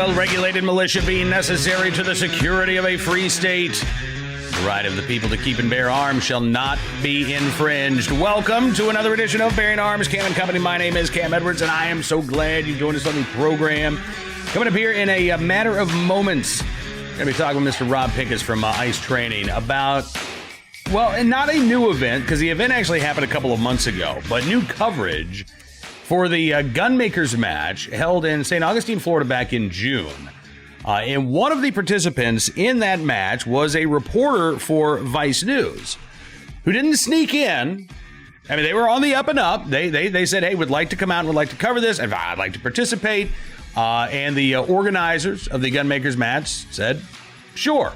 well-regulated militia being necessary to the security of a free state. The right of the people to keep and bear arms shall not be infringed. Welcome to another edition of Bearing Arms, Cam and Company. My name is Cam Edwards, and I am so glad you joined us on the program. Coming up here in a matter of moments, we're going to be talking with Mr. Rob Pincus from ICE Training about, well, and not a new event, because the event actually happened a couple of months ago, but new coverage for the gunmakers match held in St. Augustine, Florida back in June. And one of the participants in that match was a reporter for Vice News who didn't sneak in. I mean, they were on the up and up. They said, hey, would like to come out and would like to cover this. And I'd like to participate. And the organizers of the gunmakers match said, sure.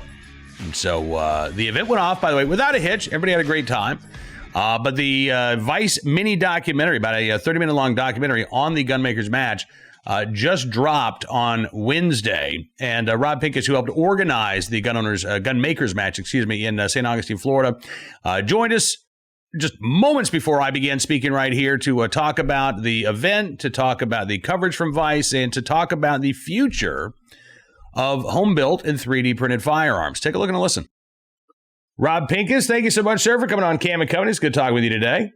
And so the event went off, by the way, without a hitch. Everybody had a great time. But the Vice mini documentary, about a 30-minute long documentary on the gunmakers match, just dropped on Wednesday. And Rob Pincus, who helped organize the gunmakers match, in St. Augustine, Florida, joined us just moments before I began speaking right here to talk about the event, to talk about the coverage from Vice, and to talk about the future of home-built and 3D printed firearms. Take a look and a listen. Rob Pincus, thank you so much, sir, for coming on Cam and Company. It's good talking with you today.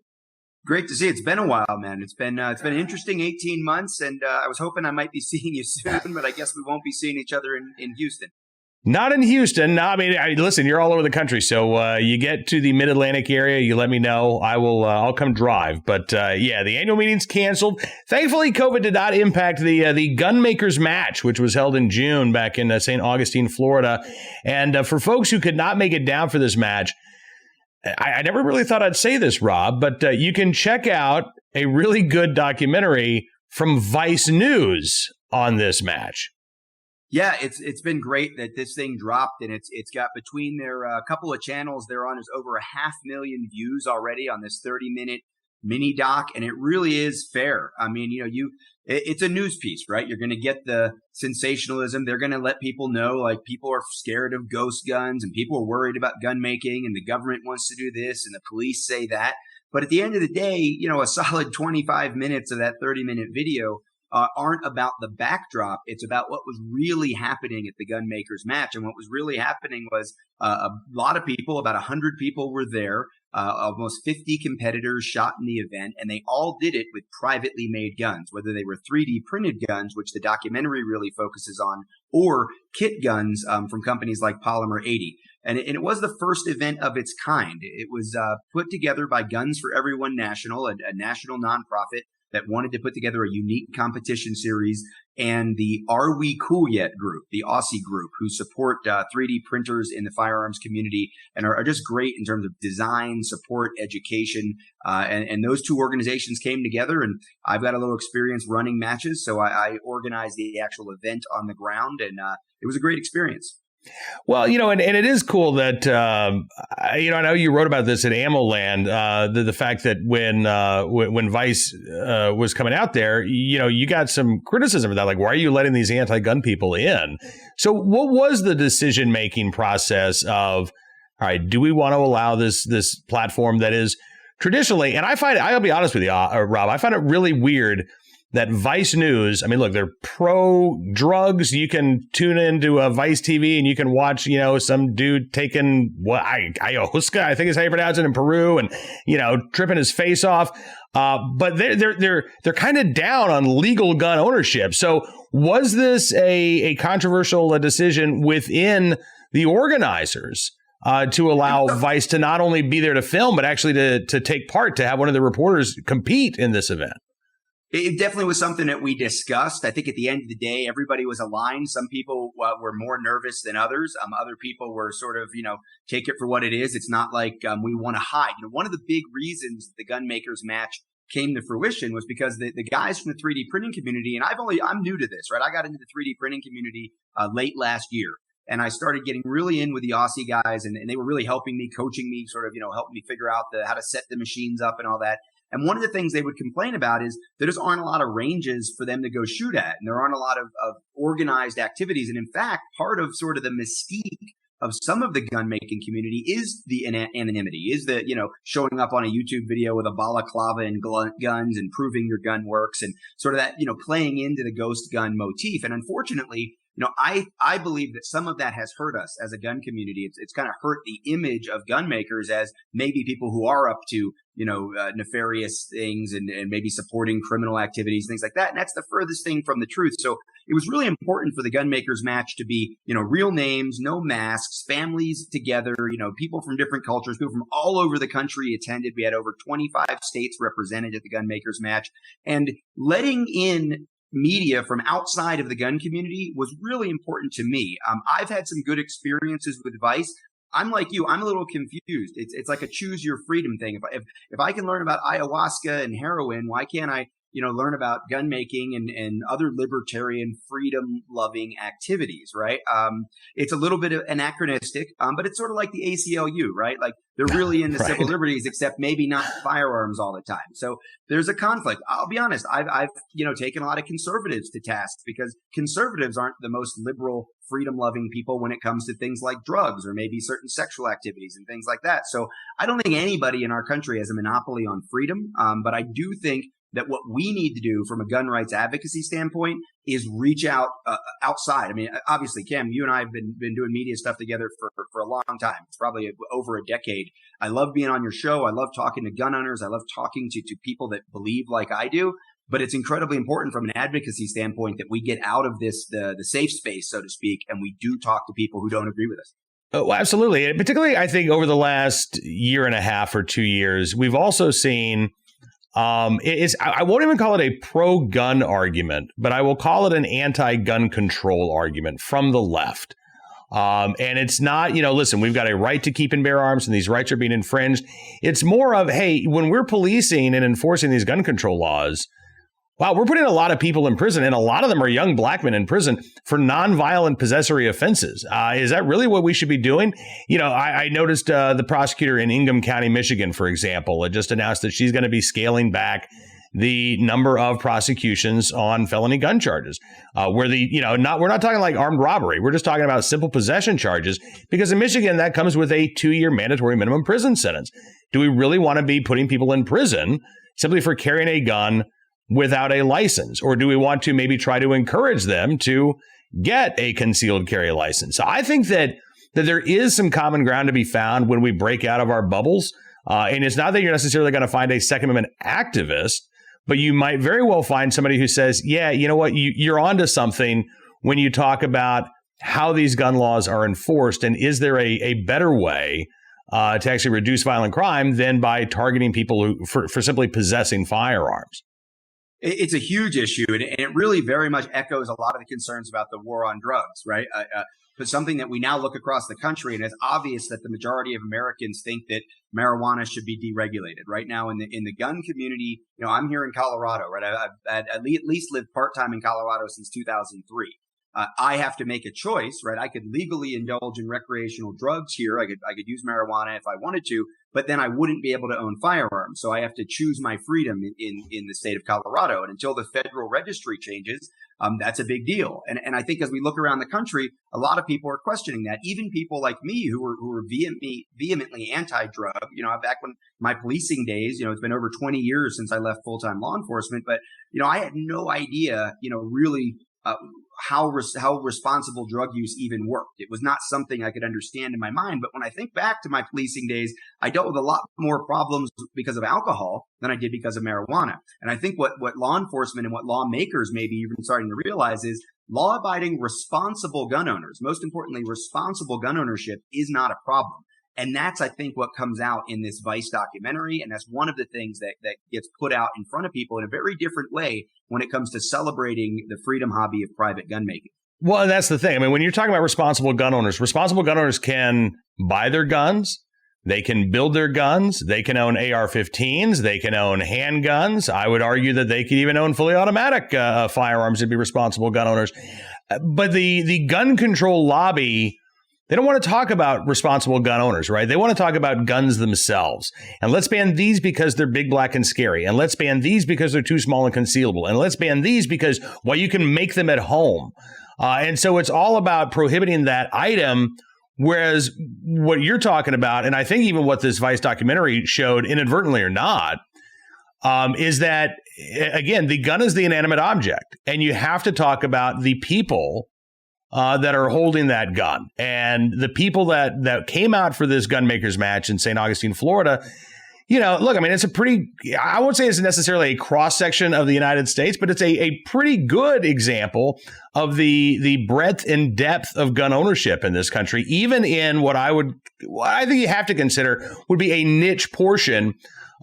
Great to see. It's been a while, man. It's been an interesting 18 months, and I was hoping I might be seeing you soon, but I guess we won't be seeing each other in Houston. Not in Houston. No, I mean, listen, you're all over the country, so you get to the Mid-Atlantic area, you let me know. I'll come drive. But yeah, the annual meeting's canceled. Thankfully, COVID did not impact the gunmakers match, which was held in June back in St. Augustine, Florida. And for folks who could not make it down for this match, I never really thought I'd say this, Rob, but you can check out a really good documentary from Vice News on this match. Yeah, it's been great that this thing dropped, and it's got between their couple of channels they're on, there's over 500,000 views already on this 30-minute mini doc, and it really is fair. I mean, it's a news piece, right? You're going to get the sensationalism. They're going to let people know, like, people are scared of ghost guns, and people are worried about gun making, and the government wants to do this, and the police say that. But at the end of the day, a solid 25 minutes of that 30-minute video aren't about the backdrop. It's about what was really happening at the gunmakers match. And what was really happening was a lot of people, about 100 people were there. Almost 50 competitors shot in the event, and they all did it with privately made guns, whether they were 3D printed guns, which the documentary really focuses on, or kit guns from companies like Polymer 80. And it was the first event of its kind. It was put together by Guns for Everyone National, a national nonprofit that wanted to put together a unique competition series, and the Are We Cool Yet group, the Aussie group, who support 3D printers in the firearms community and are just great in terms of design, support, education. And those two organizations came together, and I've got a little experience running matches, so I organized the actual event on the ground, and it was a great experience. Well, and it is cool that, I know you wrote about this at Ammo Land, the fact that when Vice was coming out there, you got some criticism of that. Like, why are you letting these anti-gun people in? So what was the decision-making process of, all right, do we want to allow this platform that is traditionally, and I'll be honest with you, Rob, I find it really weird that Vice News, I mean, look, they're pro-drugs. You can tune into a Vice TV and you can watch, some dude taking ayahuasca, I think is how you pronounce it, in Peru, and, tripping his face off. But they're kind of down on legal gun ownership. So was this a controversial decision within the organizers to allow Vice to not only be there to film, but actually to take part, to have one of the reporters compete in this event? It definitely was something that we discussed. I think at the end of the day, everybody was aligned. Some people were more nervous than others. Other people were sort of, take it for what it is. It's not like we want to hide. One of the big reasons the gunmakers match came to fruition was because the guys from the 3D printing community, and I'm new to this, right? I got into the 3D printing community late last year. And I started getting really in with the Aussie guys, and they were really helping me, coaching me, sort of, helping me figure out how to set the machines up and all that. And one of the things they would complain about is there just aren't a lot of ranges for them to go shoot at. And there aren't a lot of organized activities. And in fact, part of sort of the mystique of some of the gun making community is the anonymity, is the, showing up on a YouTube video with a balaclava and guns and proving your gun works, and sort of that, playing into the ghost gun motif. And unfortunately, I believe that some of that has hurt us as a gun community. It's kind of hurt the image of gun makers as maybe people who are up to, nefarious things and maybe supporting criminal activities, things like that. And that's the furthest thing from the truth. So it was really important for the gun makers match to be, real names, no masks, families together, people from different cultures, people from all over the country attended. We had over 25 states represented at the gun makers match, and letting in media from outside of the gun community was really important to me. I've had some good experiences with Vice. I'm like you. I'm a little confused. It's like a choose your freedom thing. If I can learn about ayahuasca and heroin, why can't I, learn about gun making and other libertarian freedom loving activities, right? It's a little bit anachronistic, but it's sort of like the ACLU, right? Like they're really into right. civil liberties, except maybe not firearms all the time. So there's a conflict. I'll be honest. I've taken a lot of conservatives to task because conservatives aren't the most liberal, freedom loving people when it comes to things like drugs or maybe certain sexual activities and things like that. So I don't think anybody in our country has a monopoly on freedom. But I do think that what we need to do from a gun rights advocacy standpoint is reach out outside. I mean, obviously, Cam, you and I have been doing media stuff together for a long time. It's probably over a decade. I love being on your show. I love talking to gun owners. I love talking to people that believe like I do. But it's incredibly important from an advocacy standpoint that we get out of this, the safe space, so to speak, and we do talk to people who don't agree with us. Oh, absolutely. And particularly, I think over the last year and a half or 2 years, we've also seen I won't even call it a pro-gun argument, but I will call it an anti-gun control argument from the left. And it's not, listen, we've got a right to keep and bear arms and these rights are being infringed. It's more of, hey, when we're policing and enforcing these gun control laws, wow, we're putting a lot of people in prison, and a lot of them are young black men in prison for nonviolent possessory offenses. Is that really what we should be doing? I noticed the prosecutor in Ingham County, Michigan, for example, had just announced that she's going to be scaling back the number of prosecutions on felony gun charges, where we're not talking like armed robbery. We're just talking about simple possession charges, because in Michigan, that comes with a 2-year mandatory minimum prison sentence. Do we really want to be putting people in prison simply for carrying a gun without a license? Or do we want to maybe try to encourage them to get a concealed carry license? So I think that there is some common ground to be found when we break out of our bubbles. And it's not that you're necessarily going to find a Second Amendment activist, but you might very well find somebody who says, yeah, you know what, you're onto something when you talk about how these gun laws are enforced. And is there a better way to actually reduce violent crime than by targeting people for simply possessing firearms? It's a huge issue, and it really very much echoes a lot of the concerns about the war on drugs, right? But something that we now look across the country, and it's obvious that the majority of Americans think that marijuana should be deregulated. Right now in the gun community, I'm here in Colorado, right? I've at least lived part-time in Colorado since 2003. I have to make a choice, right? I could legally indulge in recreational drugs here. I could use marijuana if I wanted to, but then I wouldn't be able to own firearms. So I have to choose my freedom in the state of Colorado. And until the federal registry changes, that's a big deal. And I think as we look around the country, a lot of people are questioning that. Even people like me who were vehemently anti-drug, back when my policing days, it's been over 20 years since I left full-time law enforcement, but, I had no idea, really, how responsible drug use even worked. It was not something I could understand in my mind. But when I think back to my policing days, I dealt with a lot more problems because of alcohol than I did because of marijuana. And I think what law enforcement and what lawmakers may be even starting to realize is law-abiding, responsible gun owners, most importantly, responsible gun ownership is not a problem. And that's, I think, what comes out in this Vice documentary. And that's one of the things that gets put out in front of people in a very different way when it comes to celebrating the freedom hobby of private gun making. Well, that's the thing. I mean, when you're talking about responsible gun owners can buy their guns. They can build their guns. They can own AR-15s. They can own handguns. I would argue that they could even own fully automatic firearms to be responsible gun owners. But the gun control lobby, they don't want to talk about responsible gun owners, right? They want to talk about guns themselves. And let's ban these because they're big, black, and scary. And let's ban these because they're too small and concealable. And let's ban these because, well, you can make them at home. And so it's all about prohibiting that item. Whereas what you're talking about, and I think even what this Vice documentary showed, inadvertently or not, is that, again, the gun is the inanimate object. And you have to talk about the people that are holding that gun. And the people that came out for this gun makers match in St. Augustine, Florida, look, I mean, it's a pretty, I won't say it's necessarily a cross section of the United States, but it's a pretty good example of the breadth and depth of gun ownership in this country, even in what I think you have to consider would be a niche portion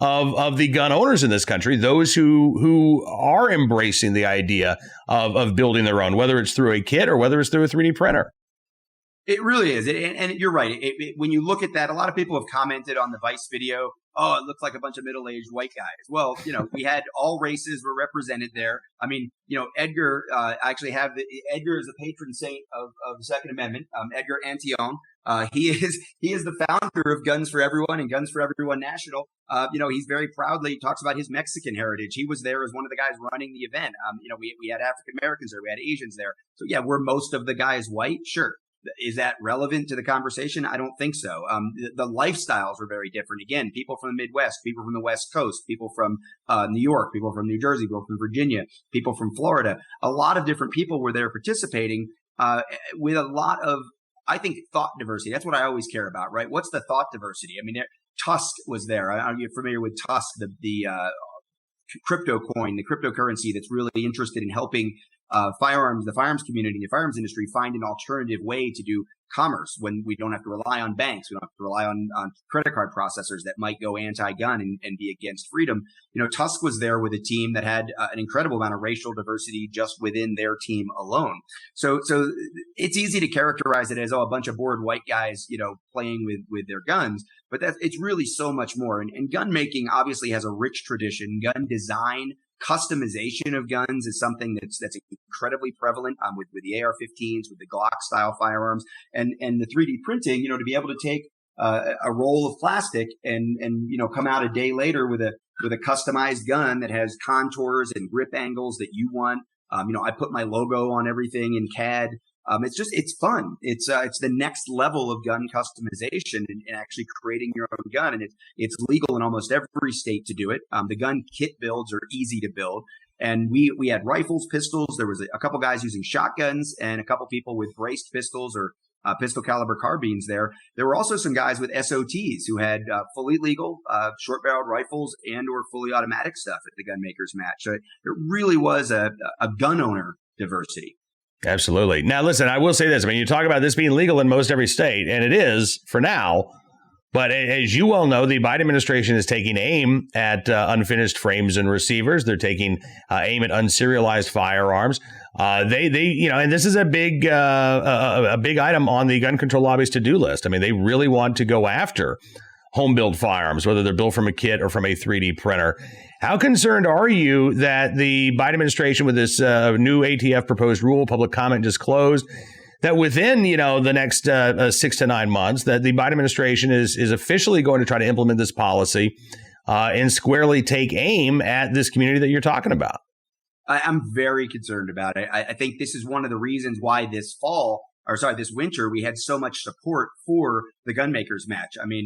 of the gun owners in this country, those who are embracing the idea of building their own, whether it's through a kit or whether it's through a 3D printer. It really is. And you're right. When you look at that, a lot of people have commented on the Vice video, oh, it looks like a bunch of middle-aged white guys. Well, we had all races were represented there. I mean, Edgar, I actually have Edgar is the patron saint of the Second Amendment. Edgar Antillon. He is the founder of Guns for Everyone and Guns for Everyone National. He's very proudly talks about his Mexican heritage. He was there as one of the guys running the event. We had African Americans there. We had Asians there. So yeah, were most of the guys white? Sure. Is that relevant to the conversation? I don't think so. The lifestyles were very different. Again, people from the Midwest, people from the West Coast, people from New York, people from New Jersey, people from Virginia, people from Florida. A lot of different people were there participating with a lot of, I think, thought diversity. That's what I always care about, right? What's the thought diversity? I mean, Tusk was there. Are you familiar with Tusk, the crypto coin, the cryptocurrency that's really interested in helping the firearms community, the firearms industry find an alternative way to do commerce when we don't have to rely on banks. We don't have to rely on credit card processors that might go anti-gun and be against freedom. Tusk was there with a team that had an incredible amount of racial diversity just within their team alone. So it's easy to characterize it as, a bunch of bored white guys, playing with their guns. But it's really so much more. And gun making obviously has a rich tradition. Gun design, customization of guns is something that's incredibly prevalent with the AR-15s, with the Glock style firearms, and the 3D printing. To be able to take a roll of plastic and come out a day later with a customized gun that has contours and grip angles that you want. I put my logo on everything in CAD. It's fun. It's the next level of gun customization and actually creating your own gun. And it's legal in almost every state to do it. The gun kit builds are easy to build. And we had rifles, pistols. There was a couple guys using shotguns and a couple people with braced pistols or pistol caliber carbines there. There were also some guys with SOTs who had fully legal short barreled rifles and or fully automatic stuff at the gun makers match. So it really was a gun owner diversity. Absolutely. Now, listen, I will say this. I mean, you talk about this being legal in most every state, and it is for now. But as you well know, the Biden administration is taking aim at unfinished frames and receivers. They're taking aim at unserialized firearms. And this is a big item on the gun control lobby's to-do list. I mean, they really want to go after home-built firearms, whether they're built from a kit or from a 3D printer. How concerned are you that the Biden administration, with this new ATF proposed rule, public comment just closed, that within the next 6 to 9 months, that the Biden administration is officially going to try to implement this policy and squarely take aim at this community that you're talking about? I'm very concerned about it. I think this is one of the reasons why this winter, we had so much support for the gun makers match. I mean,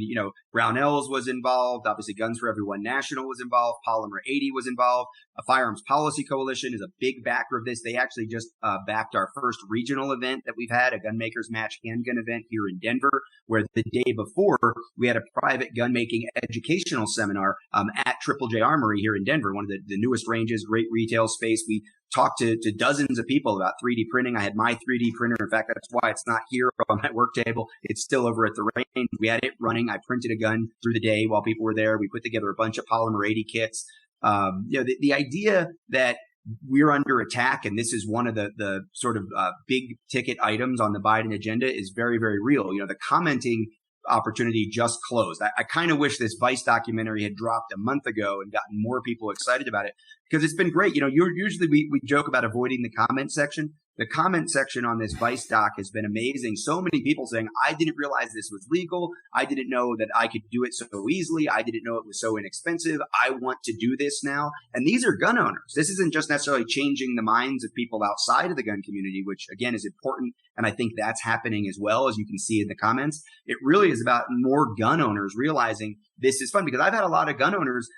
Brownells was involved. Obviously, Guns for Everyone National was involved. Polymer 80 was involved. A Firearms Policy Coalition is a big backer of this. They actually just backed our first regional event that we've had, a gun makers match handgun event here in Denver, where the day before we had a private gun making educational seminar at Triple J Armory here in Denver, one of the newest ranges, great retail space. We talked to dozens of people about 3D printing. I had my 3D printer. In fact, that's why it's not here on my work table. It's still over at the range. We had it running. I printed a gun through the day while people were there. We put together a bunch of Polymer 80 kits. The idea that we're under attack and this is one of the sort of big ticket items on the Biden agenda is very, very real. The commenting opportunity just closed. I kind of wish this Vice documentary had dropped a month ago and gotten more people excited about it, because it's been great. Usually we joke about avoiding the comment section. The comment section on this Vice doc has been amazing. So many people saying, I didn't realize this was legal. I didn't know that I could do it so easily. I didn't know it was so inexpensive. I want to do this now. And these are gun owners. This isn't just necessarily changing the minds of people outside of the gun community, which again is important. And I think that's happening as well, as you can see in the comments. It really is about more gun owners realizing this is fun, because I've had a lot of gun owners,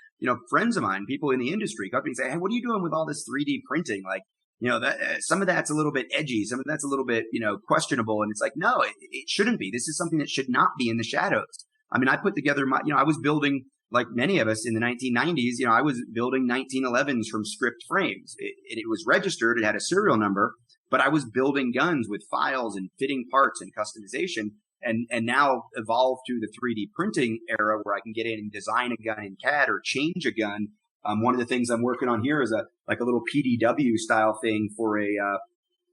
friends of mine, people in the industry, companies say, hey, what are you doing with all this 3D printing? Like, that some of that's a little bit edgy. Some of that's a little bit, questionable. And it's like, no, it shouldn't be. This is something that should not be in the shadows. I mean, I put together I was building, like many of us in the 1990s, I was building 1911s from script frames. It was registered. It had a serial number, but I was building guns with files and fitting parts and customization. And now evolved to the 3D printing era where I can get in and design a gun in CAD or change a gun. One of the things I'm working on here is a little PDW style thing for a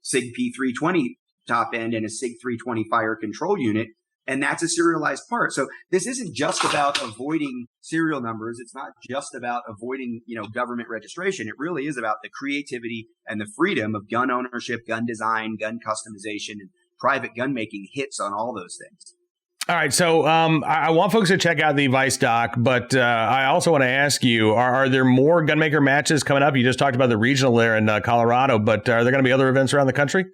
SIG P320 top end and a SIG 320 fire control unit. And that's a serialized part. So this isn't just about avoiding serial numbers. It's not just about avoiding, government registration. It really is about the creativity and the freedom of gun ownership, gun design, gun customization, and private gun making hits on all those things. All right. So I want folks to check out the Vice doc, but I also want to ask you, are there more gunmaker matches coming up? You just talked about the regional there in Colorado, but are there going to be other events around the country?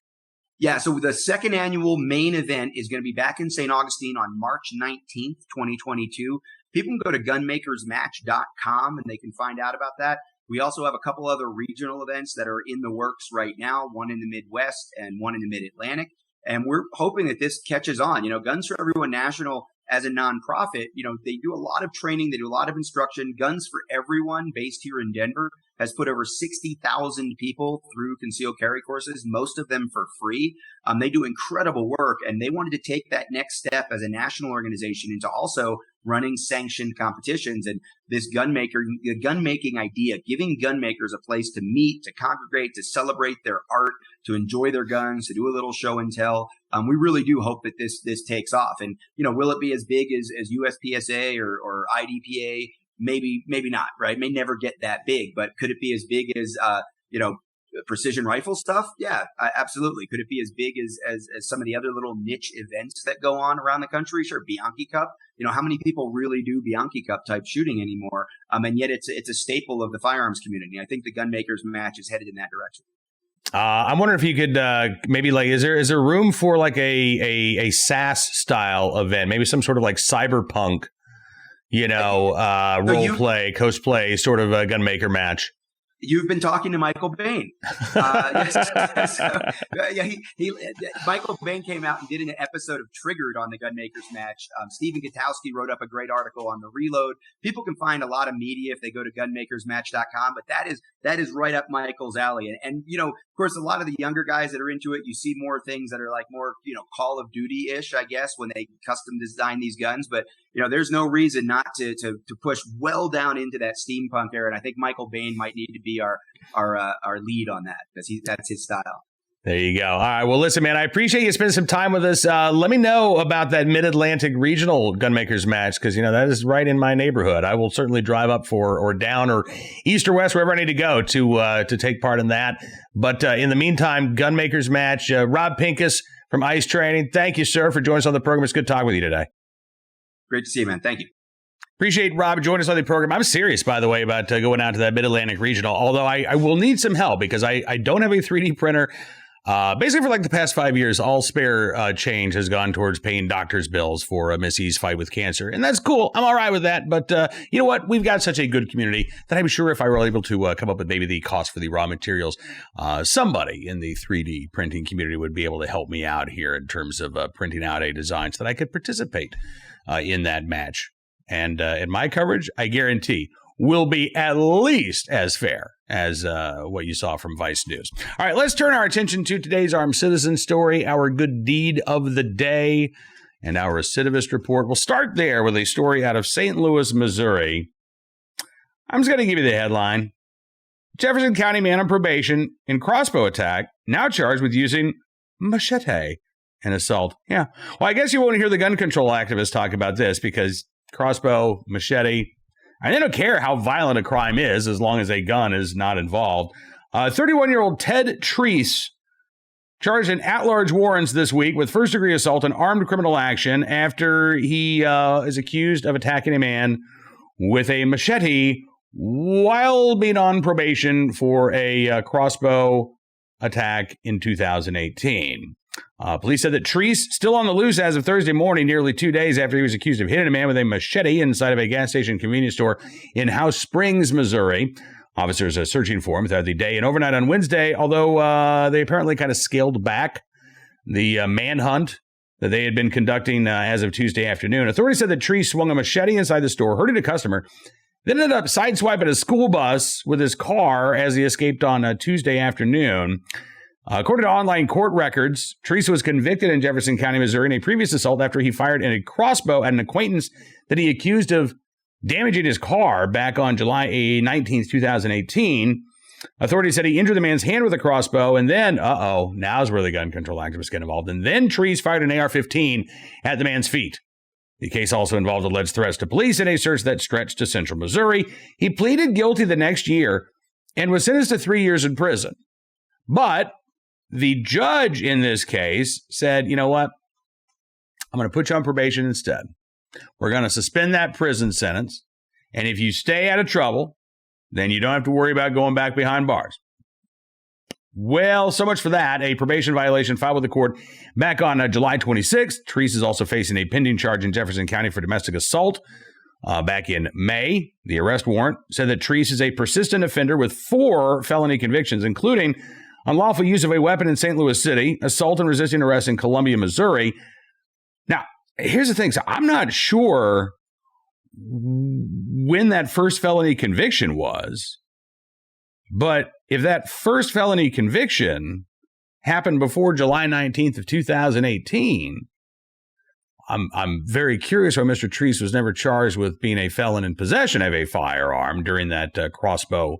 Yeah, so the second annual main event is going to be back in St. Augustine on March 19th, 2022. People can go to gunmakersmatch.com and they can find out about that. We also have a couple other regional events that are in the works right now, one in the Midwest and one in the Mid-Atlantic. And we're hoping that this catches on. Guns for Everyone National as a nonprofit, they do a lot of training. They do a lot of instruction. Guns for Everyone, based here in Denver, has put over 60,000 people through concealed carry courses, most of them for free. They do incredible work, and they wanted to take that next step as a national organization into also running sanctioned competitions. And this gun making idea, giving gun makers a place to meet, to congregate, to celebrate their art, to enjoy their guns, to do a little show and tell. We really do hope that this takes off. And, will it be as big as USPSA or IDPA? Maybe not, right? May never get that big, but could it be as big as, precision rifle stuff? Yeah, absolutely. Could it be as big as some of the other little niche events that go on around the country? Sure. Bianchi Cup. How many people really do Bianchi Cup type shooting anymore? And yet it's a staple of the firearms community. I think the Gunmakers match is headed in that direction. I'm wondering if you could maybe is there room for like a SAS style event, maybe some sort of like cyberpunk, role play, cosplay sort of a gunmaker match? You've been talking to Michael Bain. Michael Bain came out and did an episode of Triggered on the Gunmakers match. Stephen Gutowski wrote up a great article on the Reload. People can find a lot of media if they go to gunmakersmatch.com, but that is right up Michael's alley. And of course, a lot of the younger guys that are into it, you see more things that are like more, Call of Duty-ish, I guess, when they custom design these guns. But, there's no reason not to push well down into that steampunk era. And I think Michael Bain might need to be our lead on that, because that's his style. There you go. All right. Well, listen, man, I appreciate you spending some time with us. Let me know about that Mid-Atlantic regional gunmakers match, because, that is right in my neighborhood. I will certainly drive up or down or east or west, wherever I need to go to take part in that. But in the meantime, gunmakers match, Rob Pincus from Ice Training. Thank you, sir, for joining us on the program. It's good talking with you today. Great to see you, man. Thank you. Appreciate Rob joining us on the program. I'm serious, by the way, about going out to that Mid-Atlantic regional, although I will need some help because I don't have a 3D printer. Basically, for like the past 5 years, all spare change has gone towards paying doctor's bills for Missy's fight with cancer. And that's cool. I'm all right with that. But you know what? We've got such a good community that I'm sure if I were able to come up with maybe the cost for the raw materials, somebody in the 3D printing community would be able to help me out here in terms of printing out a design so that I could participate in that match. And in my coverage, I guarantee, will be at least as fair as what you saw from Vice News. All right, let's turn our attention to today's Armed Citizen story, our good deed of the day, and our recidivist report. We'll start there with a story out of St. Louis, Missouri. I'm just going to give you the headline. Jefferson County man on probation in crossbow attack, now charged with using machete and assault. Yeah. Well, I guess you won't hear the gun control activists talk about this because crossbow, machete, and they don't care how violent a crime is as long as a gun is not involved. 31-year-old Ted Treese charged in at-large warrants this week with first-degree assault and armed criminal action after he is accused of attacking a man with a machete while being on probation for a crossbow attack in 2018. Police said that Treese, still on the loose as of Thursday morning, nearly 2 days after he was accused of hitting a man with a machete inside of a gas station convenience store in House Springs, Missouri, Officers are searching for him throughout the day and overnight on Wednesday, although they apparently kind of scaled back the manhunt that they had been conducting as of Tuesday afternoon. Authorities said that Treese swung a machete inside the store, hurting a customer, then ended up sideswiping a school bus with his car as he escaped on Tuesday afternoon. According to online court records, Treese was convicted in Jefferson County, Missouri in a previous assault after he fired a crossbow at an acquaintance that he accused of damaging his car back on July 19th, 2018. Authorities said he injured the man's hand with a crossbow, and then, now's where the gun control activists get involved. And then Treese fired an AR-15 at the man's feet. The case also involved alleged threats to police in a search that stretched to central Missouri. He pleaded guilty the next year and was sentenced to 3 years in prison. But the judge in this case said, you know what? I'm going to put you on probation instead. We're going to suspend that prison sentence. And if you stay out of trouble, then you don't have to worry about going back behind bars. Well, so much for that. A probation violation filed with the court back on July 26th. Treese is also facing a pending charge in Jefferson County for domestic assault. Back in May, the arrest warrant said that Treese is a persistent offender with 4 felony convictions, including unlawful use of a weapon in St. Louis City, assault and resisting arrest in Columbia, Missouri. Now, here's the thing. So I'm not sure when that first felony conviction was, but if that first felony conviction happened before July 19th of 2018, I'm very curious why Mr. Treese was never charged with being a felon in possession of a firearm during that crossbow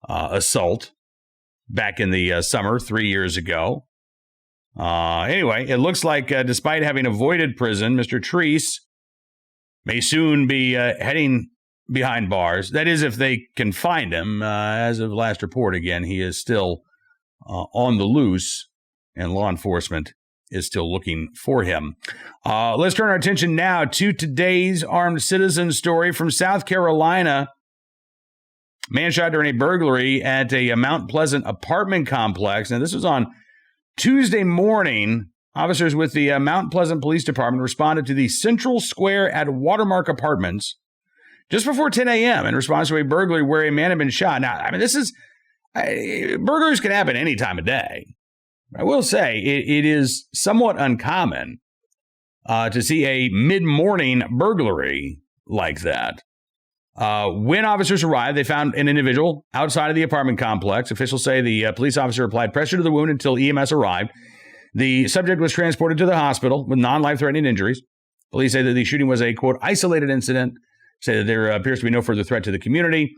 assault back in the summer 3 years ago. Anyway, it looks like despite having avoided prison, Mr. Treese may soon be heading behind bars. That is, if they can find him. As of last report, again, he is still on the loose, and law enforcement is still looking for him. Let's turn our attention now to today's armed citizen story from South Carolina. Man shot during a burglary at a Mount Pleasant apartment complex. Now, this was on Tuesday morning. Officers with the Mount Pleasant Police Department responded to the Central Square at Watermark Apartments just before 10 a.m. in response to a burglary where a man had been shot. Now, I mean, burglaries can happen any time of day. I will say it is somewhat uncommon to see a mid-morning burglary like that. When officers arrived, they found an individual outside of the apartment complex. Officials say the police officer applied pressure to the wound until EMS arrived. The subject was transported to the hospital with non-life-threatening injuries. Police say that the shooting was a, quote, isolated incident, say that there appears to be no further threat to the community.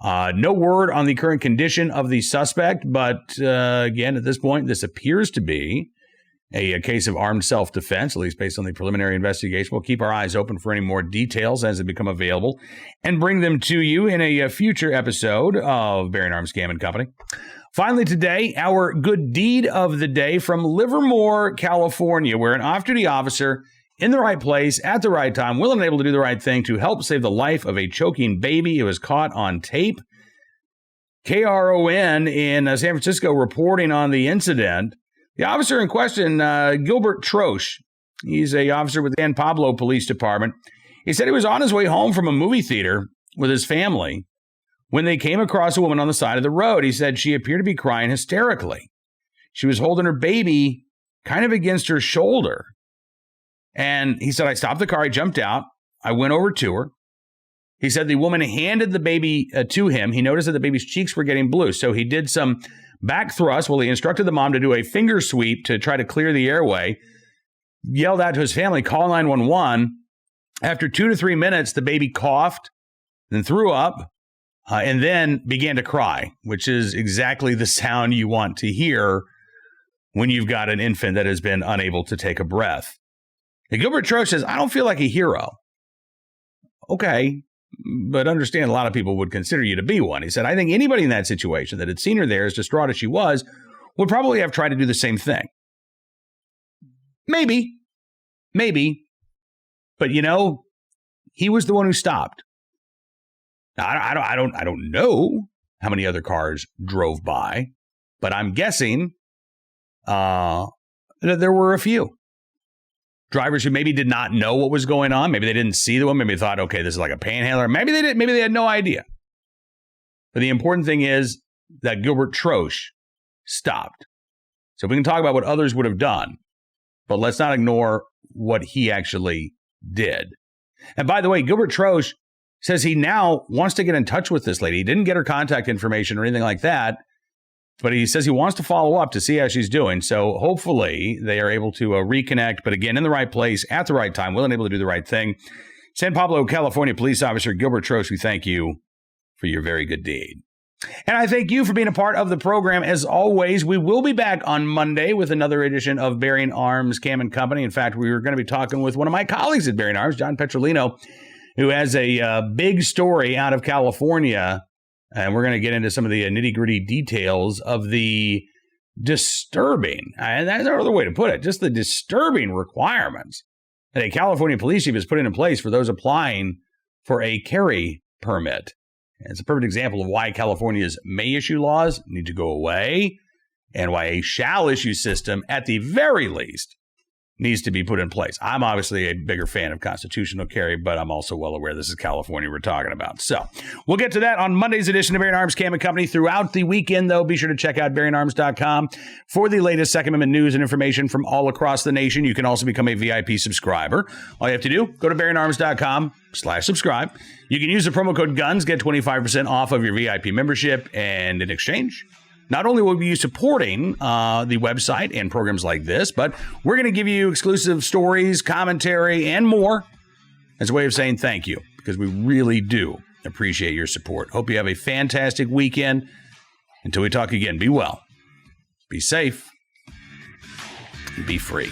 No word on the current condition of the suspect, but again, at this point, this appears to be a case of armed self-defense, at least based on the preliminary investigation. We'll keep our eyes open for any more details as they become available and bring them to you in a future episode of Bearing Arms Scam and Company. Finally today, our good deed of the day from Livermore, California, where an off-duty officer in the right place at the right time, willing and able to do the right thing to help save the life of a choking baby. It was caught on tape. KRON in San Francisco reporting on the incident. The officer in question, Gilbert Troche, he's an officer with the San Pablo Police Department. He said he was on his way home from a movie theater with his family when they came across a woman on the side of the road. He said she appeared to be crying hysterically. She was holding her baby kind of against her shoulder. And he said, I stopped the car, I jumped out, I went over to her. He said the woman handed the baby to him. He noticed that the baby's cheeks were getting blue. So he did some back thrust. Well, he instructed the mom to do a finger sweep to try to clear the airway. Yelled out to his family, call 911. After 2 to 3 minutes, the baby coughed, then threw up, and then began to cry, which is exactly the sound you want to hear when you've got an infant that has been unable to take a breath. And Gilbert Troche says, I don't feel like a hero. Okay, but understand a lot of people would consider you to be one. He said, I think anybody in that situation that had seen her there, as distraught as she was, would probably have tried to do the same thing. Maybe. But, you know, he was the one who stopped. Now, I don't know how many other cars drove by, but I'm guessing that there were a few. Drivers who maybe did not know what was going on. Maybe they didn't see the woman. Maybe they thought, okay, this is like a panhandler. Maybe they did. Maybe they had no idea. But the important thing is that Gilbert Troche stopped. So we can talk about what others would have done, but let's not ignore what he actually did. And by the way, Gilbert Troche says he now wants to get in touch with this lady. He didn't get her contact information or anything like that, but he says he wants to follow up to see how she's doing. So hopefully they are able to reconnect, but again, in the right place, at the right time, willing and able to do the right thing. San Pablo, California police officer Gilbert Troche, we thank you for your very good deed. And I thank you for being a part of the program. As always, we will be back on Monday with another edition of Bearing Arms Cam and Company. In fact, we were going to be talking with one of my colleagues at Bearing Arms, John Petrolino, who has a big story out of California. And we're going to get into some of the nitty-gritty details of the disturbing, and that's no other way to put it, just the disturbing requirements that a California police chief is putting in place for those applying for a carry permit. It's a perfect example of why California's may issue laws need to go away and why a shall issue system, at the very least, needs to be put in place. I'm obviously a bigger fan of constitutional carry, but I'm also well aware this is California we're talking about. So we'll get to that on Monday's edition of Bearing Arms Cam and Company. Throughout the weekend, though, be sure to check out BearingArms.com for the latest Second Amendment news and information from all across the nation. You can also become a VIP subscriber. All you have to do, go to BearingArms.com/subscribe. You can use the promo code GUNS, get 25% off of your VIP membership, and in exchange, not only will we be supporting the website and programs like this, but we're going to give you exclusive stories, commentary, and more as a way of saying thank you, because we really do appreciate your support. Hope you have a fantastic weekend. Until we talk again, be well, be safe, and be free.